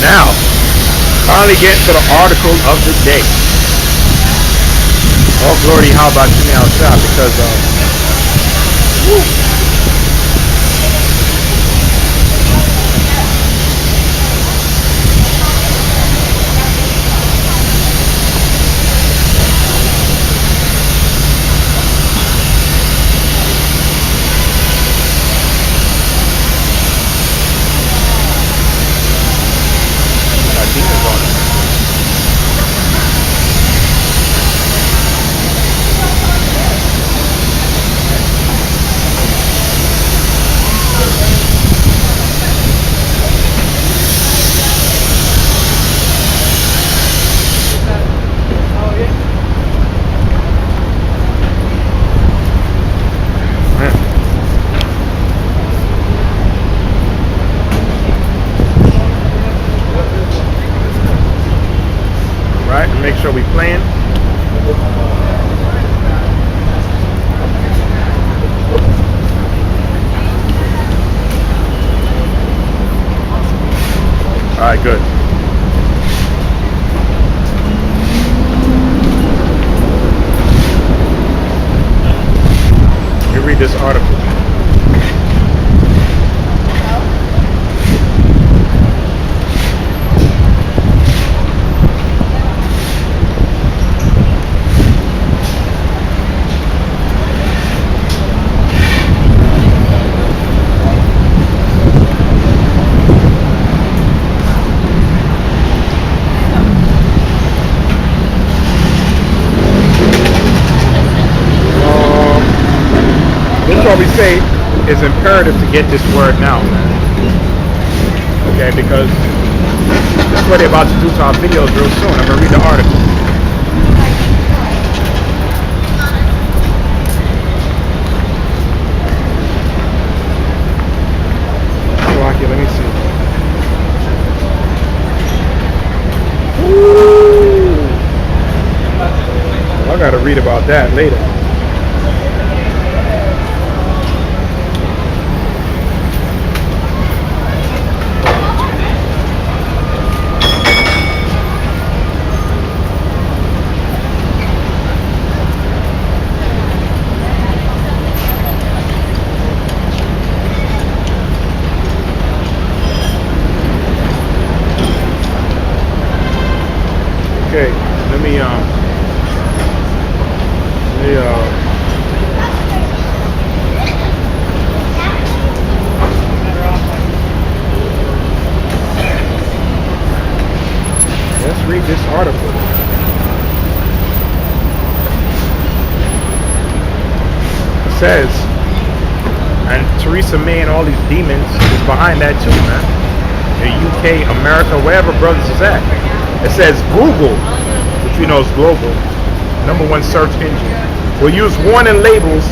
Now, finally getting to the article of the day. All glory to Yahawah Shimei outside because got demons on it. Right, and make sure we playing. All right, good. Let me read this article. This is what we say is imperative to get this word now, man. Okay, because that's what they're about to do to our videos real soon. I'm gonna read the article. Oh, okay, let me see. Ooh. Well, I gotta read about that later. Okay, let me let's read this article. It says, and Theresa May and all these demons is behind that too, man. The UK, America, wherever brothers is at. It says Google, which we know is global, #1 search engine, will use warning labels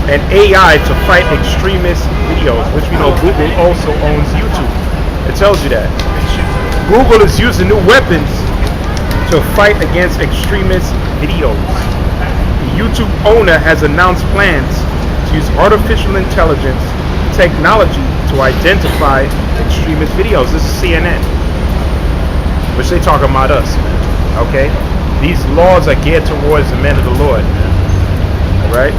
and AI to fight extremist videos, which we know Google also owns YouTube. It tells you that. Google is using new weapons to fight against extremist videos. The YouTube owner has announced plans to use artificial intelligence technology to identify extremist videos. This is CNN. Which they talking about us, okay? These laws are geared towards the men of the Lord, right?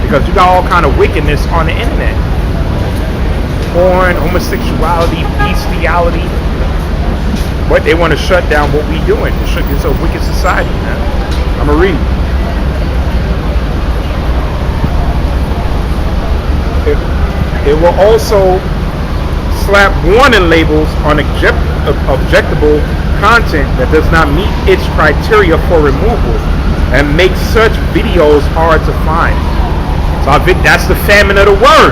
Because you got all kind of wickedness on the internet. Porn, homosexuality, bestiality. But they want to shut down what we doing. It's a wicked society, man. I'm gonna read. It will also slap warning labels on objectable content that does not meet its criteria for removal and make such videos hard to find. So that's the famine of the word.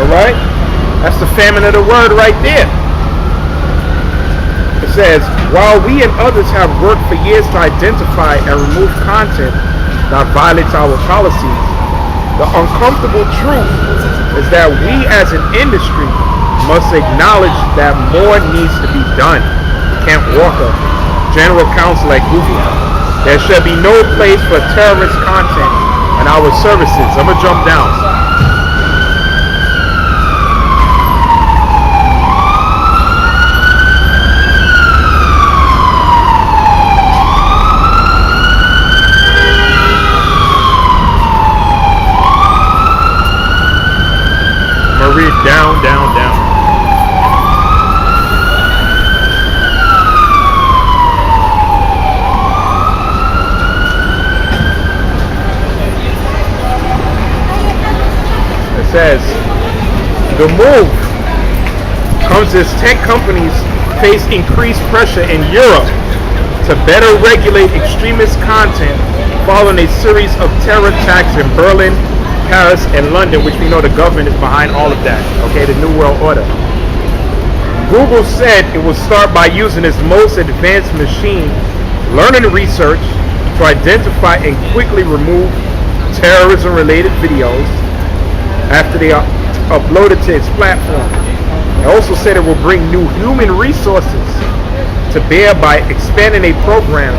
Alright? That's the famine of the word right there. It says, while we and others have worked for years to identify and remove content that violates our policies, the uncomfortable truth is that we as an industry must acknowledge that more needs to be done. Kent Walker, General Counsel at Google. There should be no place for terrorist content in our services. I'm gonna jump down. down, down, down. It says, the move comes as tech companies face increased pressure in Europe to better regulate extremist content following a series of terror attacks in Berlin, Paris, and London, which we know the government is behind all of that, okay, the New World Order. Google said it will start by using its most advanced machine learning research to identify and quickly remove terrorism-related videos after they are uploaded to its platform. It also said it will bring new human resources to bear by expanding a program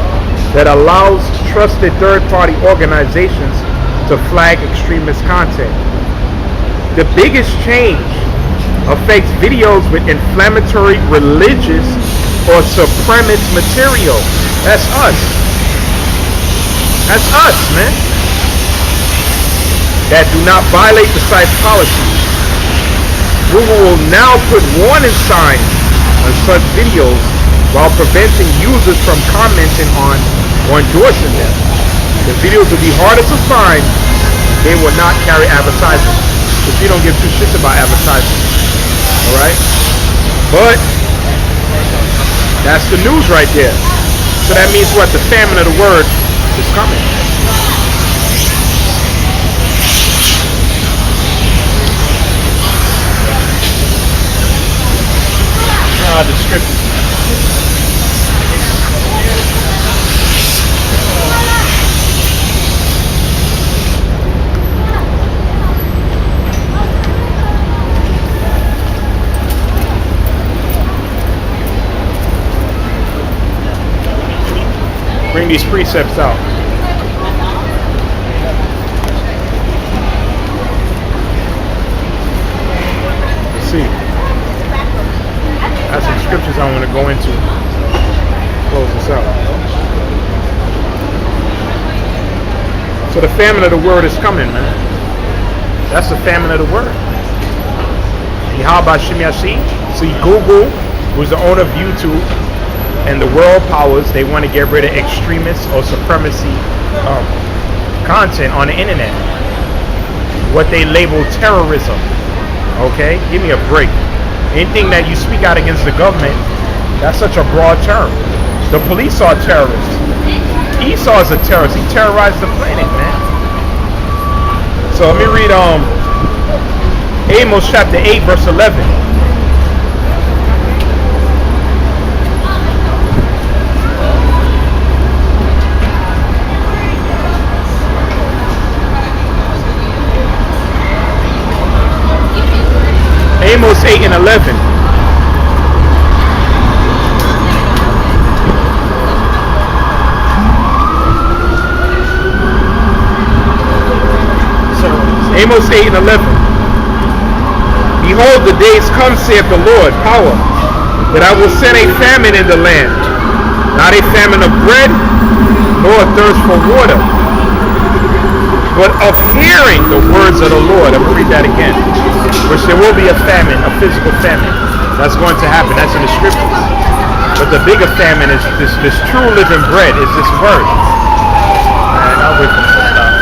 that allows trusted third-party organizations to flag extremist content. The biggest change affects videos with inflammatory, religious, or supremacist material. That's us. That's us, man. That do not violate the site's policies. Google will now put warning signs on such videos while preventing users from commenting on or endorsing them. The videos will be harder to find. They will not carry advertising, because we don't give two shits about advertising. Alright? But that's the news right there. So that means what? The famine of the word is coming. The scriptures. Bring these precepts out. Let's see. That's some scriptures I want to go into. Close this out. So the famine of the word is coming, man. That's the famine of the word. Yahawashi. See, Google, who's the owner of YouTube, and the world powers, they want to get rid of extremist or supremacy content on the internet. What they label terrorism. Okay? Give me a break. Anything that you speak out against the government, that's such a broad term. The police are terrorists. Esau is a terrorist. He terrorized the planet, man. So let me read Amos chapter 8, verse 11. Amos 8 and 11. So, Amos 8 and 11. Behold, the days come, saith the Lord, power, that I will send a famine in the land, not a famine of bread, nor a thirst for water, but of hearing the words of the Lord. I'm going to read that again. Which there will be a famine, a physical famine. That's going to happen. That's in the scriptures. But the bigger famine is this true living bread, is this word. And I'll wait for this to stop.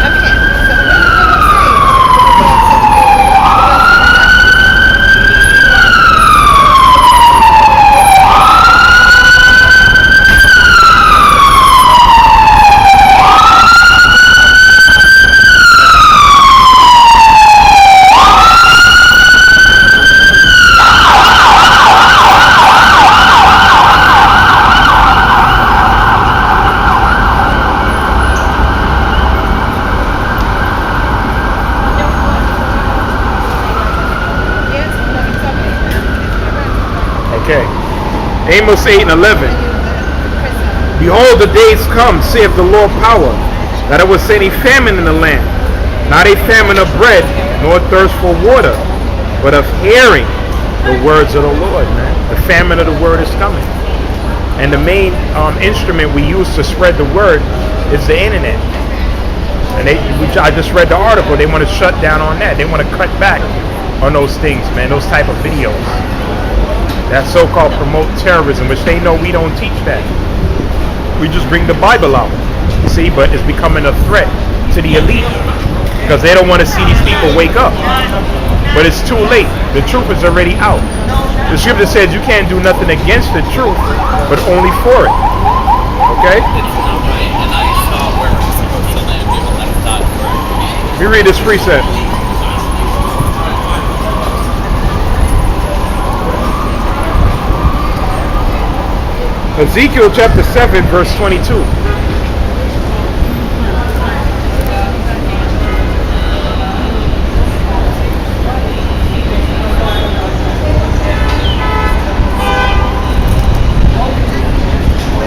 Okay. Amos 8 and 11. Behold, the days come, saith the Lord power, that I will send a famine in the land, not a famine of bread, nor thirst for water, but of hearing the words of the Lord, man. The famine of the word is coming. And the main instrument we use to spread the word is the internet. And I just read the article. They want to shut down on that. They want to cut back on those things, man, those type of videos that so-called promote terrorism, which they know we don't teach that. We just bring the Bible out, see, but it's becoming a threat to the elite because they don't want to see these people wake up. But it's too late. The truth is already out. The scripture says you can't do nothing against the truth, but only for it. Okay? Let me read this precept. Ezekiel chapter 7, verse 22.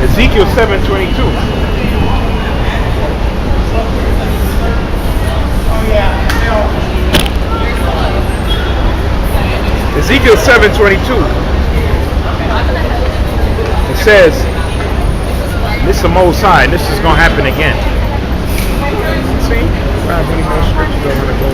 Ezekiel 7:22. Ezekiel 7:22. It says, this is the Most High, and this is going to happen again. See? How many more scriptures I want to go?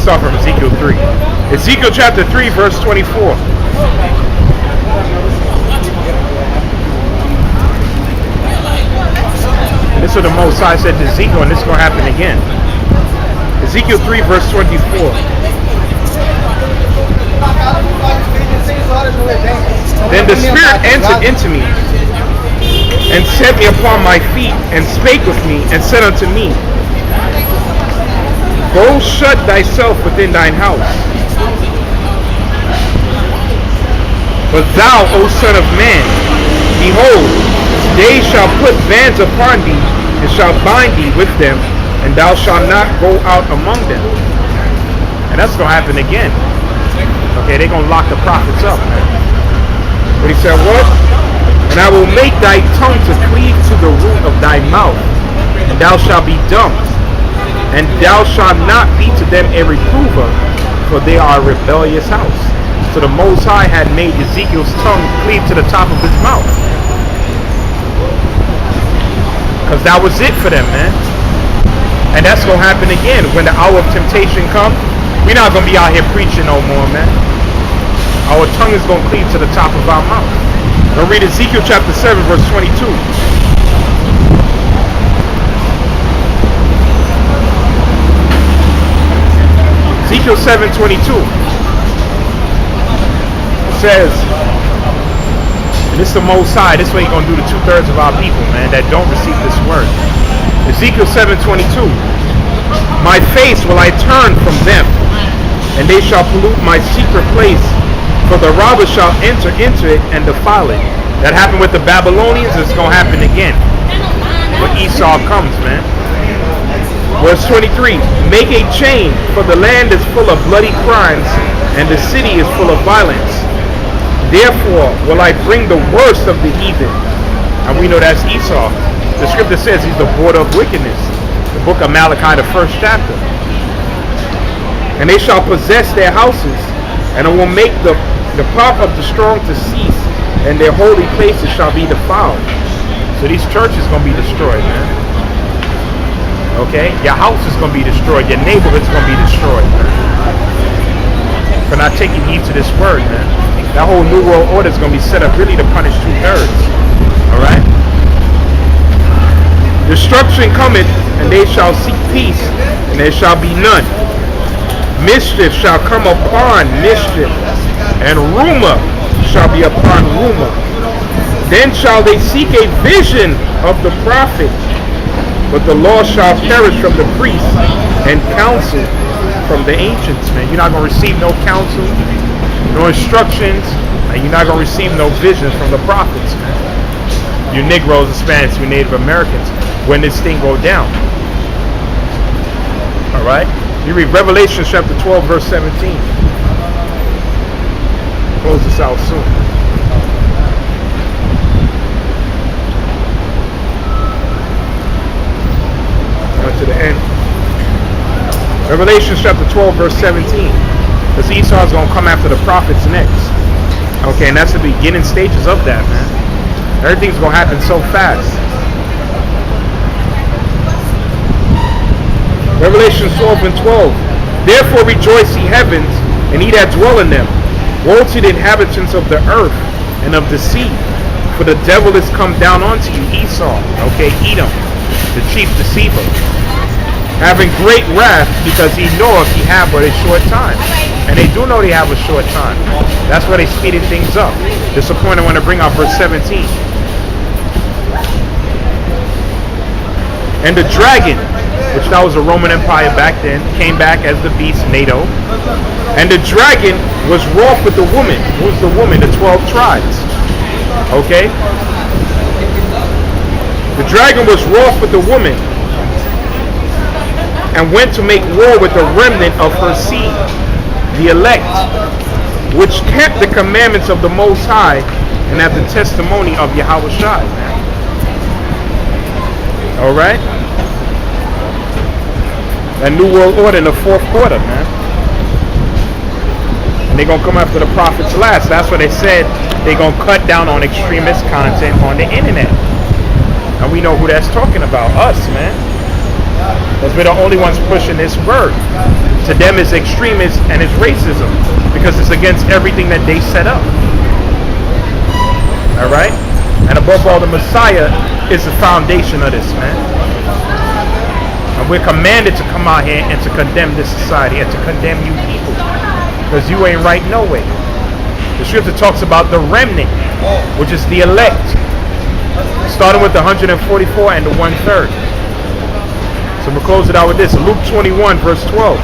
Start from Ezekiel 3. Ezekiel chapter 3, verse 24. And this is what the Most High said to Ezekiel, and this is going to happen again. Ezekiel 3, verse 24. Then the Spirit entered into me, and set me upon my feet, and spake with me, and said unto me, Go shut thyself within thine house. But thou, O son of man, behold, they shall put bands upon thee, and shall bind thee with them, and thou shalt not go out among them. And that's going to happen again. Okay, they're going to lock the prophets up, man. But he said, what? And I will make thy tongue to cleave to the root of thy mouth, and thou shalt be dumb. And thou shalt not be to them a reprover, for they are a rebellious house. So the Most High had made Ezekiel's tongue cleave to the top of his mouth. Because that was it for them, man. And that's going to happen again. When the hour of temptation comes, we're not going to be out here preaching no more, man. Our tongue is going to cleave to the top of our mouth. We'll read Ezekiel chapter 7, verse 22. Ezekiel 7:22 says, and this is the Most High, this way he's going to do the 2/3 of our people, man, that don't receive this word. Ezekiel 7:22, my face will I turn from them, and they shall pollute my secret place, for the robbers shall enter into it and defile it. That happened with the Babylonians, it's going to happen again when Esau comes, man. Verse 23, make a chain, for the land is full of bloody crimes, and the city is full of violence. Therefore will I bring the worst of the heathen. And we know that's Esau. The scripture says he's the border of wickedness. The book of Malachi, the 1st chapter. And they shall possess their houses, and I will make the power of the strong to cease, and their holy places shall be defiled. So these churches are going to be destroyed, man. Okay, your house is going to be destroyed. Your neighborhood is going to be destroyed, man. For not taking heed to this word, man. That whole New World Order is going to be set up really to punish 2/3. Alright? Destruction cometh, and they shall seek peace, and there shall be none. Mischief shall come upon mischief, and rumor shall be upon rumor. Then shall they seek a vision of the prophet, but the law shall perish from the priests, and counsel from the ancients, man. You're not going to receive no counsel, no instructions, and you're not going to receive no visions from the prophets, man. You Negroes, Hispanics, you Native Americans. when this thing go down. All right. You read Revelation chapter 12, verse 17. Close this out soon. To the end. Revelation chapter 12, verse 17. Because Esau is going to come after the prophets next. Okay, and that's the beginning stages of that, man. Everything's going to happen so fast. Revelation 12 and 12. Therefore rejoice, ye heavens, and ye that dwell in them. Woe to the inhabitants of the earth and of the sea, for the devil is come down unto you, Esau, okay, Edom, the chief deceiver, having great wrath, because he knoweth he have but a short time. And they do know they have a short time. That's why they speeding things up. Disappointed when I bring out verse 17. And the dragon, which that was a Roman Empire back then, came back as the beast, NATO. And the dragon was wroth with the woman. Who was the woman? The 12 tribes. Okay? The dragon was wroth with the woman and went to make war with the remnant of her seed, the elect, which kept the commandments of the Most High and have the testimony of Yahawashi. All right? That New World Order in the fourth quarter, man. And they're going to come after the prophets last. That's what they said. They're going to cut down on extremist content on the internet. And we know who that's talking about. Us, man. Because we're the only ones pushing this word. To them it's extremist and it's racism. Because it's against everything that they set up. Alright? And above all, the Messiah is the foundation of this, man. And we're commanded to come out here and to condemn this society and to condemn you people. Because you ain't right no way. The scripture talks about the remnant, which is the elect. Starting with the 144 and the 1/3. So we'll close it out with this. Luke 21, verse 12.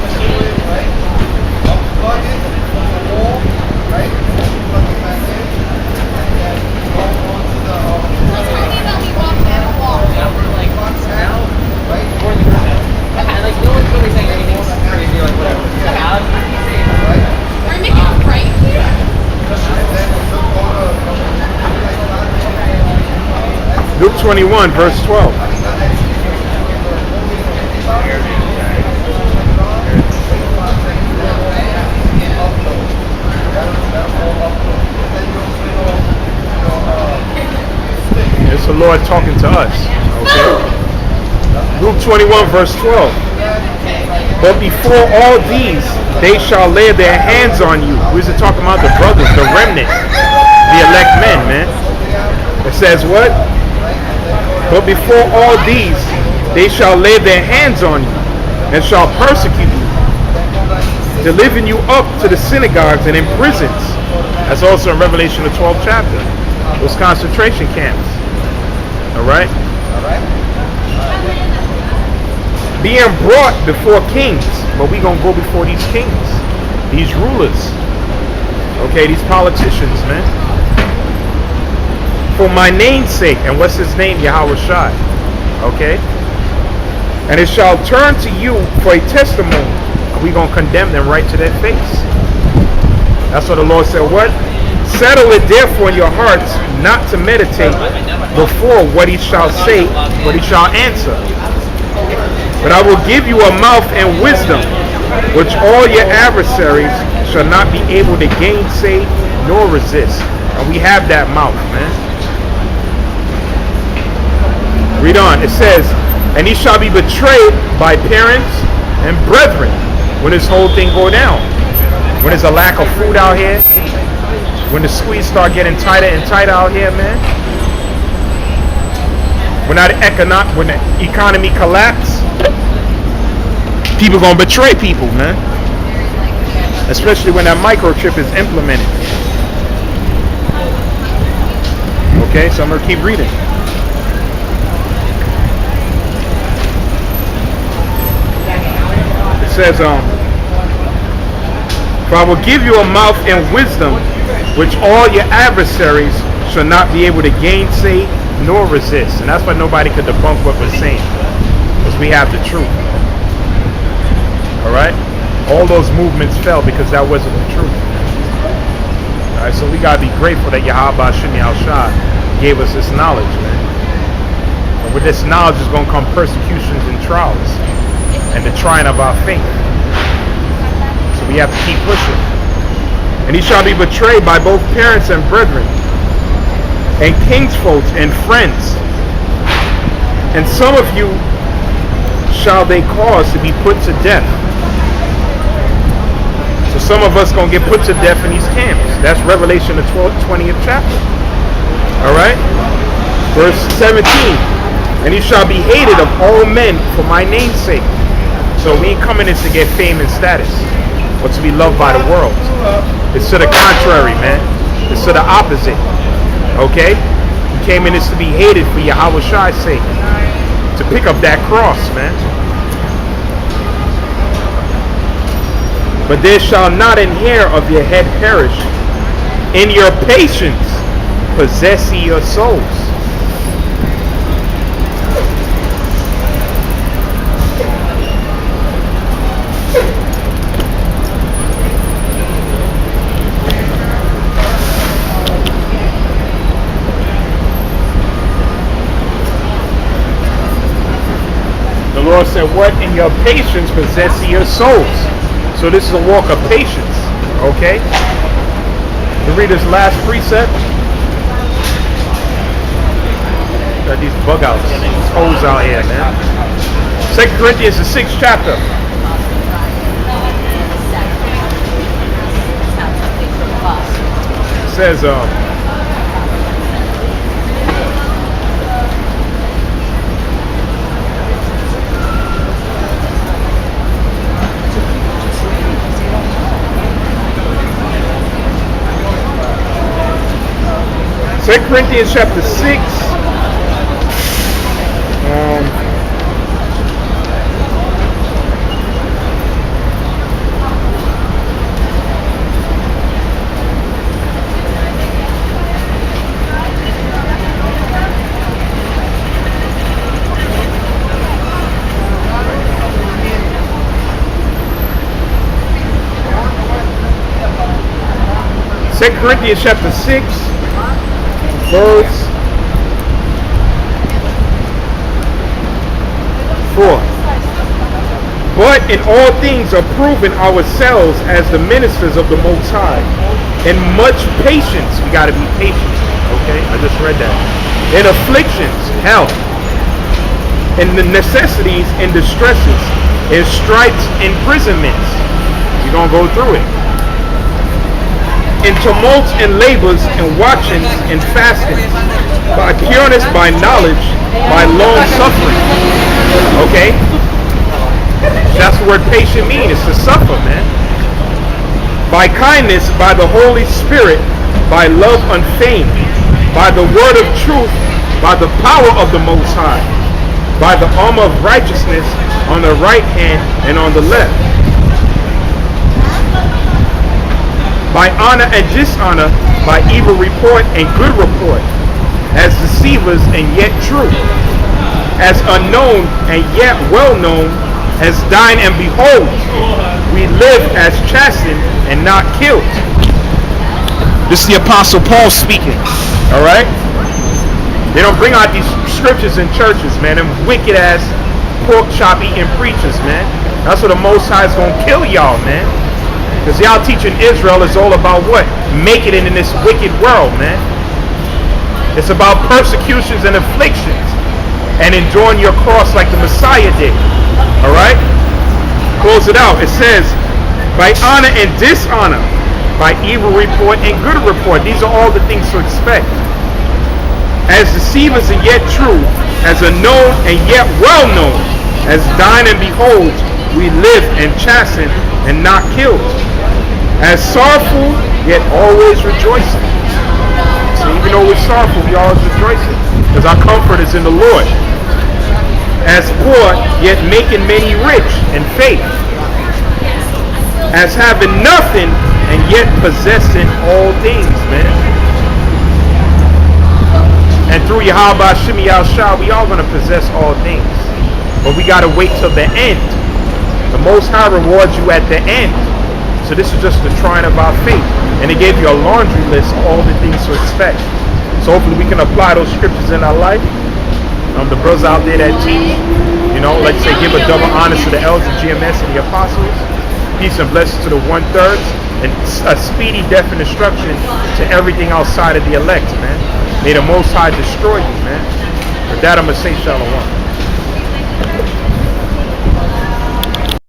Luke 21, verse 12. It's the Lord talking to us. Okay. Luke 21, verse 12. But before all these, they shall lay their hands on you. We're talking about the brothers, the remnant, the elect men, man. It says what? But before all these, they shall lay their hands on you and shall persecute you, delivering you up to the synagogues and in prisons. That's also in Revelation, the 12th chapter. Those concentration camps. All right? Being brought before kings. But we going to go before these kings, these rulers. Okay, these politicians, man. For my name's sake. And what's his name? Yahawashi. Okay? And it shall turn to you for a testimony. We're going to condemn them right to their face. That's what the Lord said. What? Settle it therefore in your hearts not to meditate before what he shall say, but he shall answer. But I will give you a mouth and wisdom, which all your adversaries shall not be able to gainsay nor resist. And we have that mouth, man. Read on. It says, and he shall be betrayed by parents and brethren when this whole thing go down. When there's a lack of food out here, when the squeeze start getting tighter and tighter out here, man. When the economy collapse, people gonna betray people, man. Especially when that microchip is implemented. Okay, so I'm gonna keep reading. It says, for I will give you a mouth and wisdom, which all your adversaries shall not be able to gainsay nor resist. And that's why nobody could debunk what we're saying, because we have the truth. All right? All those movements fell because that wasn't the truth. All right, so we got to be grateful that Yahawah gave us this knowledge, man. And with this knowledge is going to come persecutions and trials and the trying of our faith. So we have to keep pushing. And he shall be betrayed by both parents and brethren, and kinsfolks and friends. And some of you shall they cause to be put to death. So some of us going to get put to death in these camps. That's Revelation, the 20th chapter. All right? Verse 17. And he shall be hated of all men for my name's sake. So we ain't coming in to get fame and status, but to be loved by the world. It's to the contrary, man. It's to the opposite. Okay? We came in this to be hated for Yahawah's sake. To pick up that cross, man. But there shall not an hair of your head perish. In your patience possess ye your souls. The Lord said, what? In your patience possess ye your souls. So this is a walk of patience, okay? To read this last precept. Got these bug outs, these hoes out here, man. 2 Corinthians, the 6th chapter. It says, 2 Corinthians chapter 6. Second Corinthians chapter 6. Verse 4. But in all things are proven ourselves as the ministers of the Most High. In much patience, we got to be patient. Okay, I just read that. In afflictions, health. In the necessities and distresses. In stripes, imprisonments. We're going to go through it. In tumults and labors and watchings and fastings, by pureness, by knowledge, by long suffering. Okay? That's the word patient means, is to suffer, man. By kindness, by the Holy Spirit, by love unfeigned, by the word of truth, by the power of the Most High, by the armor of righteousness on the right hand and on the left, by honor and dishonor, by evil report and good report, as deceivers and yet true, as unknown and yet well known, as dying and behold, we live as chastened and not killed. This is the Apostle Paul speaking, all right? They don't bring out these scriptures in churches, man, them wicked ass pork chop eating preachers, man. That's what the Most High is going to kill y'all, man. Because y'all teaching Israel is all about what? Making it in this wicked world, man. It's about persecutions and afflictions and enduring your cross like the Messiah did. Alright? Close it out. It says, by honor and dishonor, by evil report and good report. These are all the things to expect. As deceivers and yet true, as unknown and yet well known, as dying and behold, we live and chasten and not killed. As sorrowful, yet always rejoicing. So even though we're sorrowful, we always rejoicing, because our comfort is in the Lord. As poor, yet making many rich in faith. As having nothing, and yet possessing all things, man. And through Yahawah, Shimmy Shah, we are going to possess all things. But we got to wait till the end. The Most High rewards you at the end. So this is just the trying of our faith. And it gave you a laundry list of all the things to expect. So hopefully we can apply those scriptures in our life. The brothers out there that teach, let's say give a double honor to the elders, the GMS, and the apostles. Peace and blessings to the 1/3. And a speedy death and destruction to everything outside of the elect, man. May the Most High destroy you, man. With that, I'm going to say shalom.